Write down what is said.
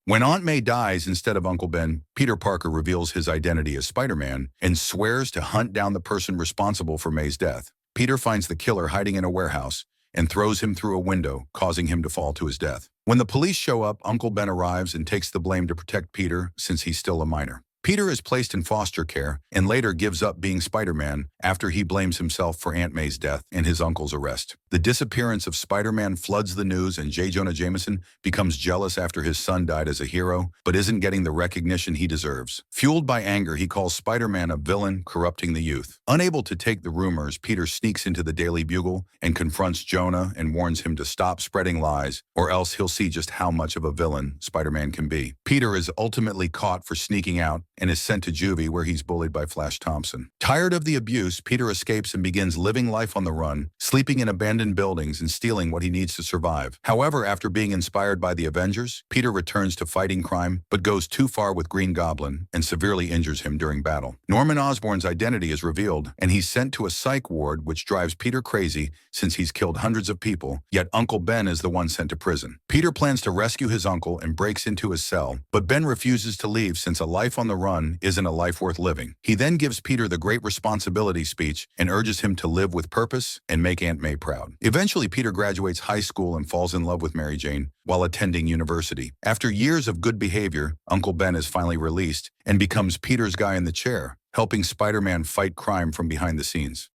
When Aunt May dies instead of Uncle Ben, Peter Parker reveals his identity as Spider-Man and swears to hunt down the person responsible for May's death. Peter finds the killer hiding in a warehouse and throws him through a window, causing him to fall to his death. When the police show up, Uncle Ben arrives and takes the blame to protect Peter since he's still a minor. Peter is placed in foster care and later gives up being Spider-Man after he blames himself for Aunt May's death and his uncle's arrest. The disappearance of Spider-Man floods the news, and J. Jonah Jameson becomes jealous after his son died as a hero, but isn't getting the recognition he deserves. Fueled by anger, he calls Spider-Man a villain, corrupting the youth. Unable to take the rumors, Peter sneaks into the Daily Bugle and confronts Jonah and warns him to stop spreading lies, or else he'll see just how much of a villain Spider-Man can be. Peter is ultimately caught for sneaking out and is sent to juvie, where he's bullied by Flash Thompson. Tired of the abuse, Peter escapes and begins living life on the run, sleeping in abandoned buildings and stealing what he needs to survive. However, after being inspired by the Avengers, Peter returns to fighting crime, but goes too far with Green Goblin and severely injures him during battle. Norman Osborn's identity is revealed, and he's sent to a psych ward, which drives Peter crazy since he's killed hundreds of people, yet Uncle Ben is the one sent to prison. Peter plans to rescue his uncle and breaks into his cell, but Ben refuses to leave since a life on the run isn't a life worth living. He then gives Peter the great responsibility speech and urges him to live with purpose and make Aunt May proud. Eventually, Peter graduates high school and falls in love with Mary Jane while attending university. After years of good behavior, Uncle Ben is finally released and becomes Peter's guy in the chair, helping Spider-Man fight crime from behind the scenes.